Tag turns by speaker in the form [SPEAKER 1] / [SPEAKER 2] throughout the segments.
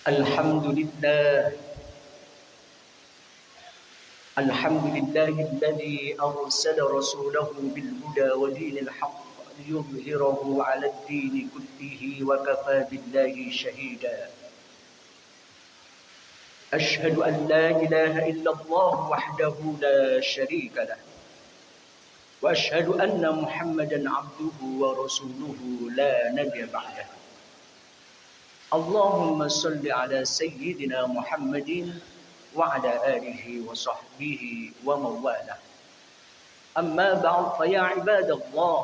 [SPEAKER 1] الحمد لله الحمد لله الذي أرسل رسوله بالهدى ودين الحق ليظهره على الدين كله وكفى بالله شهيدا. أشهد أن لا إله إلا الله وحده لا شريك له، وأشهد أن محمدا عبده ورسوله لا نبي بعده. اللهم صل على سيدنا محمد وعلى آله وصحبه ومن والاه. أما بعد فيا عباد الله،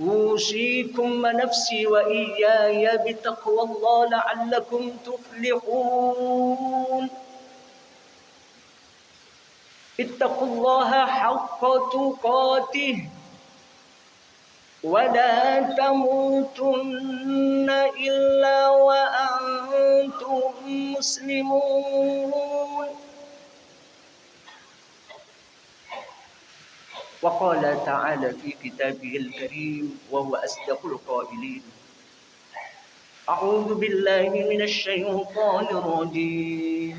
[SPEAKER 1] أوصيكم ونفسي وإياي بتقوى الله لعلكم تفلحون. اتقوا الله حق تقاته ولا تموتن إلا وأنتم مسلمون. وقال تعالى في كتابه الكريم وهو أصدق القائلين: أعوذ بالله من الشيطان الرجيم،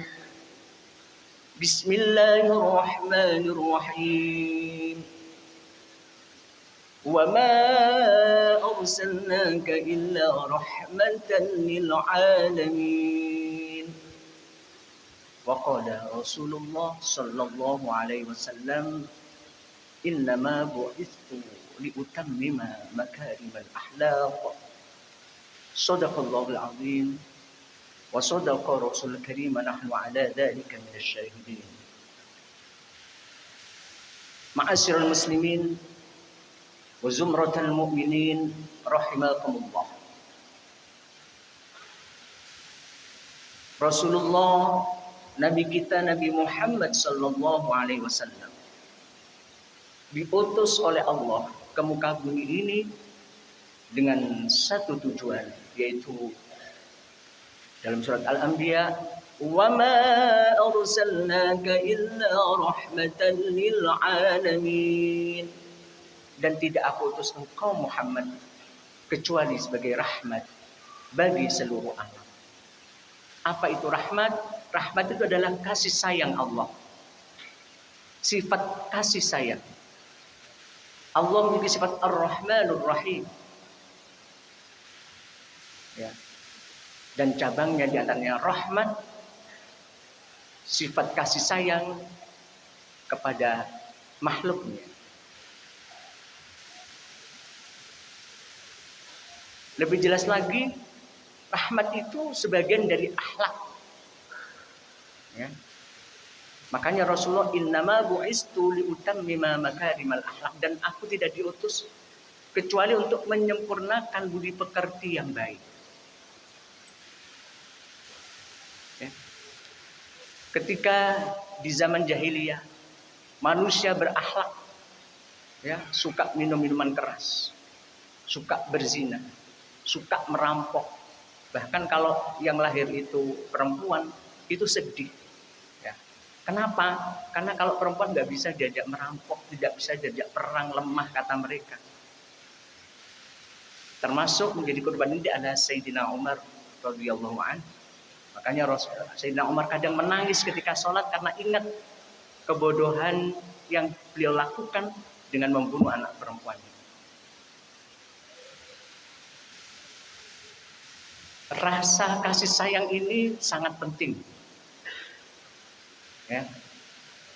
[SPEAKER 1] بسم الله الرحمن الرحيم. وما أرسلناك إلا رحمة للعالمين. وقال رسول الله صلى الله عليه وسلم: إنما بعثت لأتمم مكارم الأخلاق. صدق الله العظيم وصدق رسول الكريم ونحن على ذلك من الشاهدين. معاشر المسلمين وزمرة المؤمنين رحمكم الله. Rasulullah, Nabi kita Nabi Muhammad sallallahu alaihi wasallam diutus oleh Allah ke muka bumi ini dengan satu tujuan, yaitu dalam surat Al-Anbiya, "Wa ma arsalnaka illa rahmatan lil alamin." Dan tidak aku utus engkau Muhammad kecuali sebagai rahmat bagi seluruh alam. Apa itu rahmat? Rahmat itu adalah kasih sayang Allah. Sifat kasih sayang. Allah memiliki sifat Ar-Rahmanur Rahim. Ya. Dan cabangnya di antaranya rahmat, sifat kasih sayang kepada makhluknya. Lebih jelas lagi, rahmat itu sebagian dari akhlak. Ya. Makanya Rasulullah, innama bu'istu liutammima makarimal akhlak, dan aku tidak diutus kecuali untuk menyempurnakan budi pekerti yang baik. Ya. Ketika di zaman jahiliyah manusia berakhlak, ya, suka minum minuman keras, suka berzina, suka merampok. Bahkan kalau yang lahir itu perempuan, itu sedih. Ya. Kenapa? Karena kalau perempuan nggak bisa diajak merampok, tidak bisa diajak perang, lemah kata mereka. Termasuk menjadi korban ini adalah Sayyidina Umar radhiyallahu anhu. Makanya Sayyidina Umar kadang menangis ketika sholat karena ingat kebodohan yang beliau lakukan dengan membunuh anak perempuannya. Rasa kasih sayang ini sangat penting. Ya.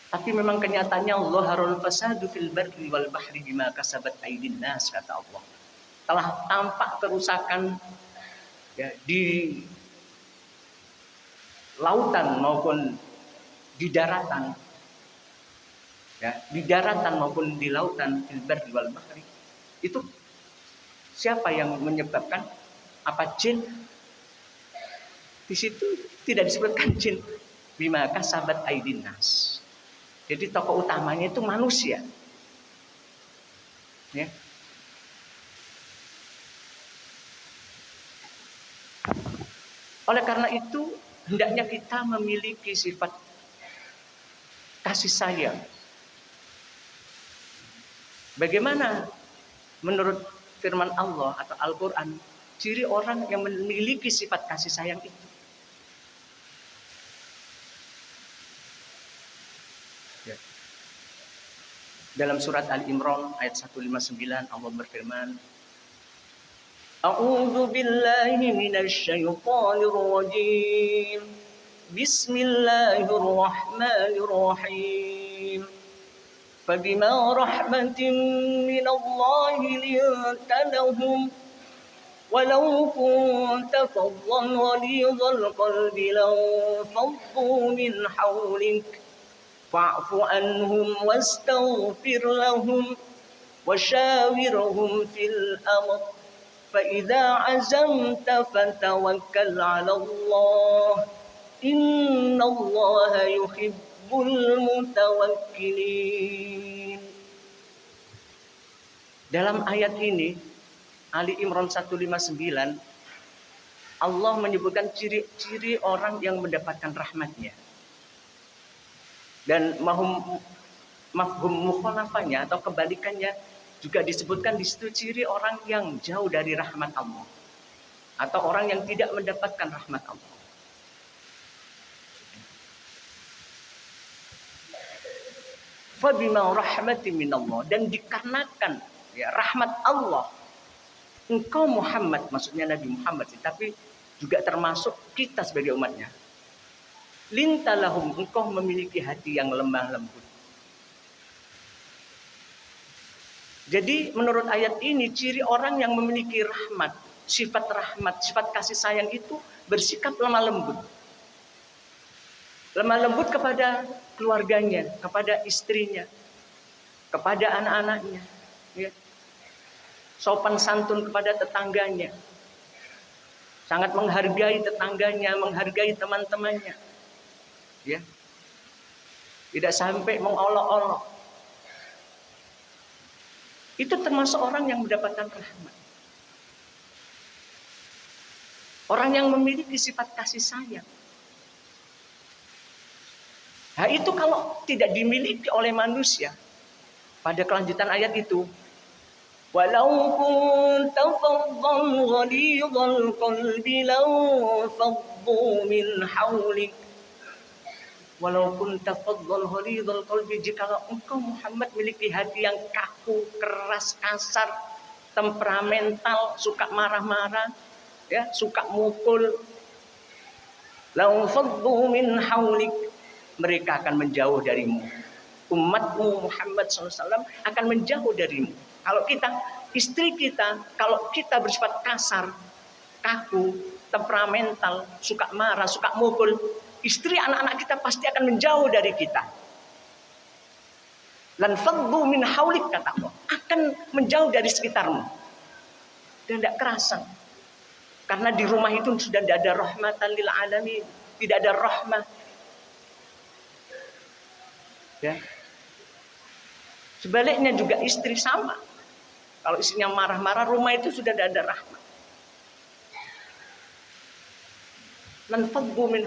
[SPEAKER 1] Tapi memang kenyataannya Dhaharul fasadu fil barri wal bahri bima kasabat aydin nas, kata Allah. Telah tampak kerusakan, ya, di lautan maupun di daratan. Ya, di daratan maupun di lautan, fil barri wal bahri. Itu siapa yang menyebabkan? Apa jin? Di situ tidak disebutkan jin. Bima kasabat aydin nas. Jadi tokoh utamanya itu manusia. Ya. Oleh karena itu, hendaknya kita memiliki sifat kasih sayang. Bagaimana menurut firman Allah atau Al-Quran, ciri orang yang memiliki sifat kasih sayang itu? Ya. Dalam surat Ali Imran ayat 159 Allah berfirman, A'udzu billahi minasy syaithanir rajim. Bismillahirrahmanirrahim. Fabima rahmatin minallahi linta lahum walau kunta faddan ghalidhal qalbi lanfaddu min hawlik fa'fu anhum wastaghfir lahum وشاورهم في الأمر فإذا عزمت فتوكل على الله إن الله يحب المتوكلين. Dalam ayat ini Ali Imran 159 Allah menyebutkan ciri-ciri orang yang mendapatkan rahmatnya. Dan mafhum mukhalafahnya atau kebalikannya juga disebutkan di situ ciri orang yang jauh dari rahmat Allah atau orang yang tidak mendapatkan rahmat Allah. Fabima rahmatin minallah, dan dikarenakan ya rahmat Allah engkau Muhammad, maksudnya Nabi Muhammad sih, tapi juga termasuk kita sebagai umatnya. Lintalahum, engkau memiliki hati yang lemah lembut. Jadi menurut ayat ini ciri orang yang memiliki rahmat, sifat kasih sayang itu bersikap lemah lembut. Lemah lembut kepada keluarganya, kepada istrinya, kepada anak-anaknya, ya. Sopan santun kepada tetangganya. Sangat menghargai tetangganya, menghargai teman-temannya. Ya. Tidak sampai mengolok-olok. Itu termasuk orang yang mendapatkan rahmat. Orang yang memiliki sifat kasih sayang. Nah itu kalau tidak dimiliki oleh manusia, pada kelanjutan ayat itu, walau kunta faddan ghalidhal qalbi lanfaddu min hawlik. Walau kunta faddan ghalidhal qalbi, jikalau engkau Muhammad memiliki hati yang kaku, keras, kasar, temperamental, suka marah-marah, ya, suka mukul, lanfaddu min hawlik, mereka akan menjauh darimu. Umatmu Muhammad SAW akan menjauh darimu. Kalau kita, istri kita, kalau kita bersifat kasar, kaku, temperamental, suka marah, suka mukul, istri anak-anak kita pasti akan menjauh dari kita. Lan faddu min haulik, kata Allah, akan menjauh dari sekitarmu. Dan tidak kerasa. Karena di rumah itu sudah tidak ada rahmatan lil alamin, tidak ada rahmah. Ya. Sebaliknya juga istri sama. Kalau istrinya marah-marah, rumah itu sudah tidak ada rahmat.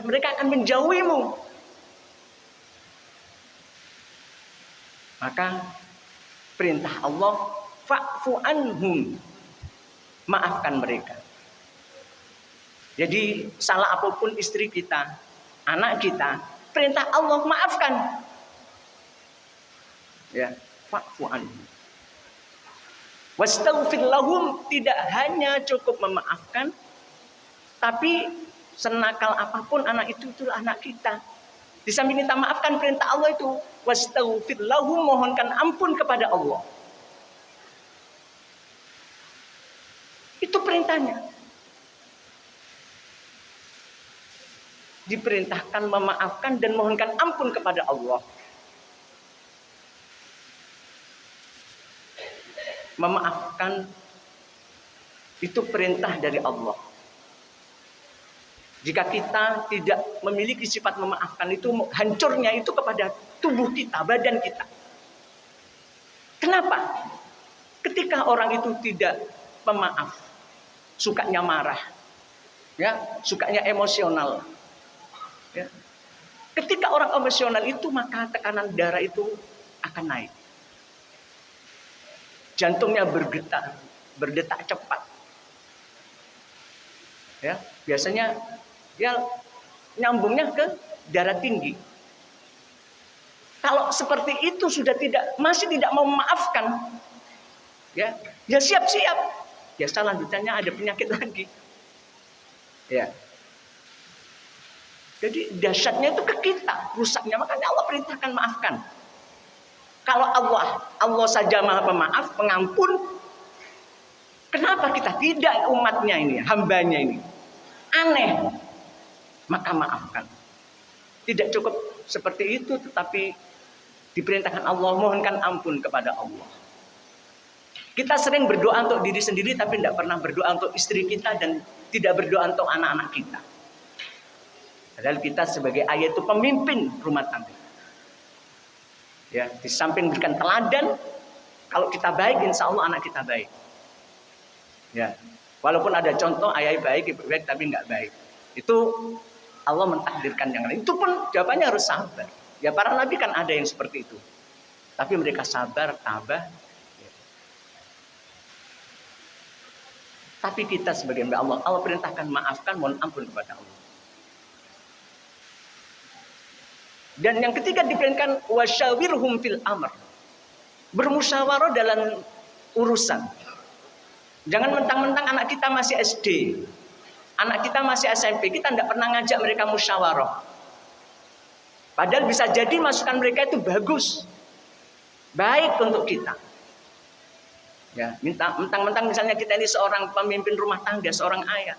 [SPEAKER 1] Mereka akan menjauhimu. Maka perintah Allah, fa'fu anhum, maafkan mereka. Jadi salah apapun istri kita, anak kita, perintah Allah maafkan. Ya, fa'fu anhum. Wastaghfir lahum, tidak hanya cukup memaafkan, tapi senakal apapun anak itu itulah anak kita. Di samping kita maafkan, perintah Allah itu wastaghfir lahum, mohonkan ampun kepada Allah. Itu perintahnya. Diperintahkan memaafkan dan mohonkan ampun kepada Allah. Memaafkan itu perintah dari Allah. Jika kita tidak memiliki sifat memaafkan, itu hancurnya itu kepada tubuh kita, badan kita. Kenapa? Ketika orang itu tidak pemaaf, sukanya marah, ya, sukanya emosional. Ya. Ketika orang emosional itu, maka tekanan darah itu akan naik. Jantungnya berdetak cepat. Ya, biasanya ya nyambungnya ke darah tinggi. Kalau seperti itu sudah masih tidak mau memaafkan, ya siap-siap. Ya selanjutnya ada penyakit lagi. Ya. Jadi dahsyatnya itu ke kita, rusaknya. Makanya Allah perintahkan maafkan. Kalau Allah saja Maha Pemaaf, Pengampun, kenapa kita tidak, umatnya ini, hambanya ini? Aneh. Maka maafkan. Tidak cukup seperti itu, tetapi diperintahkan Allah, mohonkan ampun kepada Allah. Kita sering berdoa untuk diri sendiri, tapi tidak pernah berdoa untuk istri kita dan tidak berdoa untuk anak-anak kita. Padahal kita sebagai ayah itu pemimpin rumah tangga. Ya, di samping berikan teladan, kalau kita baik, insya Allah anak kita baik. Ya, walaupun ada contoh ayah baik, ibu baik, tapi nggak baik. Itu Allah mentakdirkan yang lain. Itu pun jawabannya harus sabar. Ya para nabi kan ada yang seperti itu. Tapi mereka sabar, tabah. Ya. Tapi kita sebagai hamba Allah perintahkan maafkan, mohon ampun kepada Allah. Dan yang ketiga diperintahkan wasyawirhum fil amr. Bermusyawarah dalam urusan. Jangan mentang-mentang anak kita masih SD, anak kita masih SMP, kita tidak pernah ngajak mereka musyawarah. Padahal bisa jadi masukan mereka itu bagus, baik untuk kita. Ya, mentang-mentang misalnya kita ini seorang pemimpin rumah tangga, seorang ayah,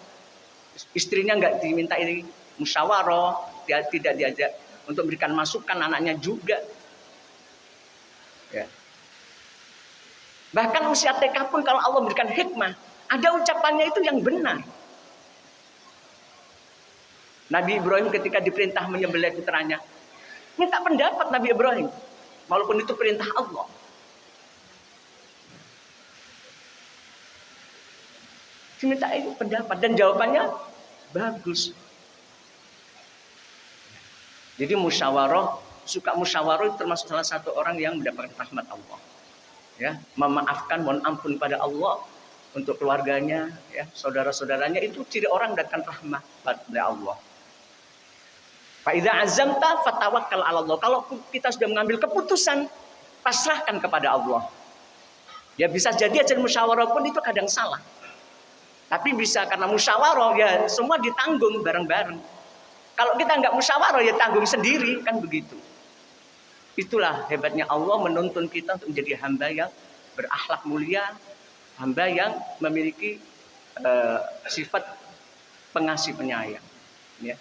[SPEAKER 1] istrinya nggak diminta ini musyawarah, dia tidak diajak untuk memberikan masukan, anaknya juga. Ya. Bahkan usia TK pun kalau Allah memberikan hikmah, ada ucapannya itu yang benar. Nabi Ibrahim ketika diperintah menyembelih putranya, minta pendapat Nabi Ibrahim, walaupun itu perintah Allah. Diminta itu pendapat dan jawabannya bagus. Jadi suka musyawarah termasuk salah satu orang yang mendapatkan rahmat Allah. Ya, memaafkan, mohon ampun pada Allah untuk keluarganya, ya, saudara-saudaranya, itu ciri orang datang rahmat pada Allah. Fa idza azamta fatawakkal 'ala Allah. Kalau kita sudah mengambil keputusan, pasrahkan kepada Allah. Ya bisa jadi aja musyawarah pun itu kadang salah. Tapi bisa karena musyawarah ya semua ditanggung bareng-bareng. Kalau kita nggak musyawarah ya tanggung sendiri, kan begitu. Itulah hebatnya Allah menuntun kita untuk menjadi hamba yang berakhlak mulia, hamba yang memiliki sifat pengasih penyayang. Ya.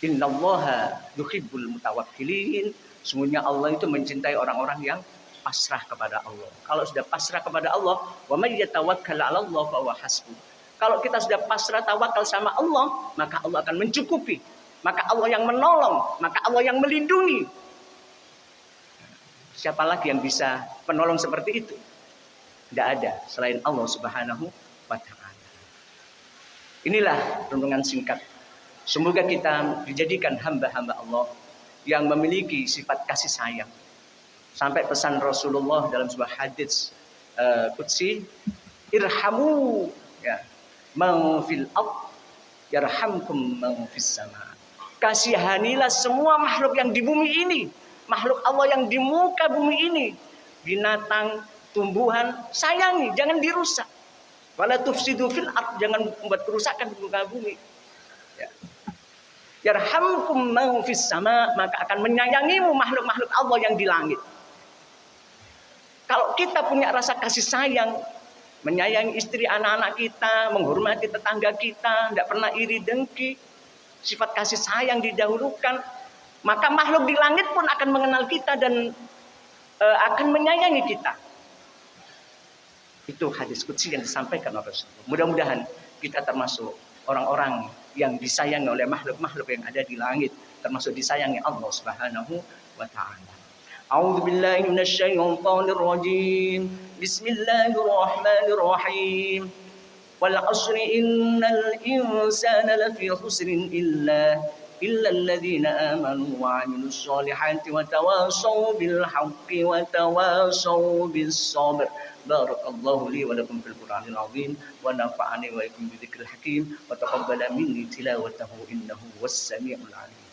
[SPEAKER 1] Innallaha yuhibbul mutawakkilin. Sesungguhnya Allah itu mencintai orang-orang yang pasrah kepada Allah. Kalau sudah pasrah kepada Allah, wa may yatawakkal 'ala Allah fa huwa hasbuh. Kalau kita sudah pasrah tawakal sama Allah, maka Allah akan mencukupi. Maka Allah yang menolong, maka Allah yang melindungi. Siapa lagi yang bisa penolong seperti itu? Tidak ada selain Allah Subhanahu wa ta'ala. Inilah renungan singkat. Semoga kita dijadikan hamba-hamba Allah yang memiliki sifat kasih sayang. Sampai pesan Rasulullah dalam sebuah hadis qudsi, irhamu ya man fil ard yarhamkum man fis sama. Kasihanilah semua makhluk yang di bumi ini, makhluk Allah yang di muka bumi ini, binatang, tumbuhan, sayangi, jangan dirusak. Wala tufsidu fil ard, jangan membuat kerusakan di muka bumi. Ya. Yarhamkum man fis sama, maka akan menyayangimu makhluk-makhluk Allah yang di langit. Kalau kita punya rasa kasih sayang, menyayangi istri anak-anak kita, menghormati tetangga kita, tidak pernah iri dengki, sifat kasih sayang didahulukan, maka makhluk di langit pun akan mengenal kita dan akan menyayangi kita. Itu hadis qudsi yang disampaikan oleh Rasulullah. Mudah-mudahan kita termasuk orang-orang yang disayangi oleh makhluk-makhluk yang ada di langit, termasuk disayangi Allah Subhanahu wa ta'ala. A'udzu billahi minasyaitonir rajim. Bismillahirrahmanirrahim. Wal 'asri innal insana lafi khusrin إلا الذين آمنوا وعملوا الصالحات وتواصوا بالحق وتواصوا بالصبر. بارك الله لي ولكم في القرآن العظيم ونفعني وإياكم بذكر الحكيم وتقبل مني تلاوته إنه هو السميع العليم.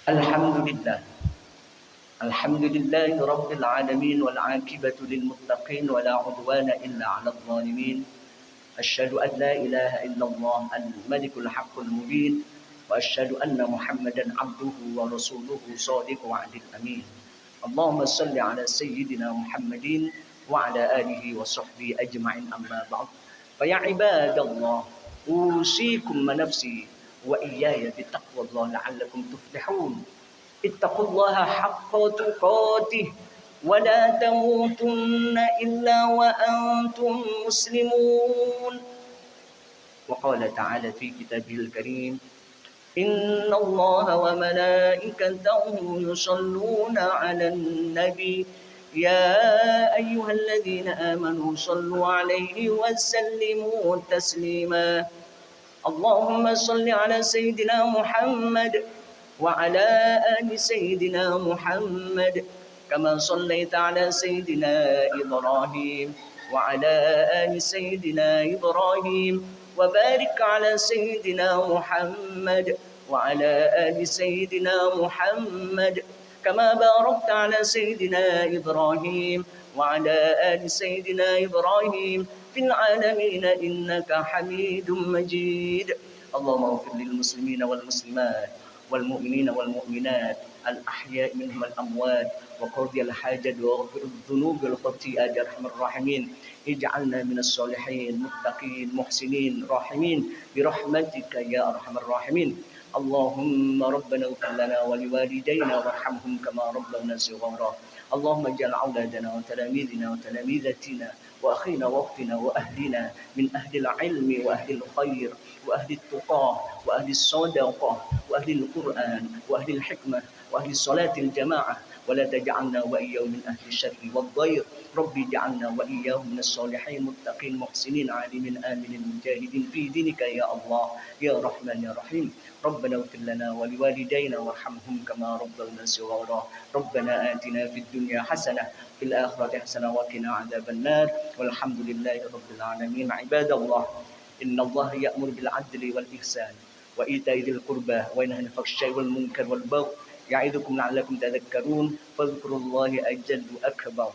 [SPEAKER 1] الحمد لله. الحمد لله رب العالمين والعاقبة للمتقين ولا عدوان إلا على الظالمين. أشهد أن لا إله إلا الله الملك الحق المبين وأشهد أن محمدا عبده ورسوله صادق وعد الأمين. اللهم صل على سيدنا محمد وعلى آله وصحبه أجمعين أما بعد. فيا عباد الله أوصيكم ونفسي وإياي بتقوى الله لعلكم تفلحون. اتقوا الله حق تقاته ولا تموتن إلا وأنتم مسلمون. وقال تعالى في كتابه الكريم إن الله وملائكته يصلون على النبي يا أيها الذين آمنوا صلوا عليه وسلموا تسليما. اللهم صل على سيدنا محمد وعلى آل سيدنا محمد كما صليت على سيدنا إبراهيم وعلى آل سيدنا إبراهيم وبارك على سيدنا محمد وعلى آل سيدنا محمد كما باركت على سيدنا إبراهيم وعلى آل سيدنا إبراهيم في العالمين إنك حميد مجيد. اللهم اغفر للمسلمين والمسلمات والمؤمنين والمؤمنات الأحياء منهم الأموات وقضي الحاجة واغفر الذنوب والخطيئات يا أرحم الراحمين. اجعلنا من الصالحين متقين محسنين راحمين برحمتك يا أرحم الراحمين. اللهم ربنا اغفر لنا ولوالدينا وارحمهم كما ربونا صغارا. اللهم اجعل أولادنا وتلاميذنا وتلاميذتنا وأخينا وأختنا وأهلنا من أهل العلم وأهل الخير وأهل التقى وأهل الصدقة وأهل القرآن وأهل الحكمة وأهل الصلاة الجماعة ولا تجعلنا وإياهم من أهل الشر والضير. ربي اجعلنا وإياهم من الصالحين متقين محسنين عالمين آمنين مجاهدين في دينك يا الله يا رحمن يا رحيم. ربنا اغفر لنا ولوالدينا وارحمهم كما ربونا صغارا. ربنا آتنا في الدنيا حسنة في الآخرة حسنة وقنا عذاب النار والحمد لله رب العالمين. عباد الله إن الله يأمر بالعدل والإحسان وإيتاء ذي القربى وينهى عن الفحشاء والمنكر والبغي يعظكم لعلكم تذكرون فاذكروا الله أجل أكبر.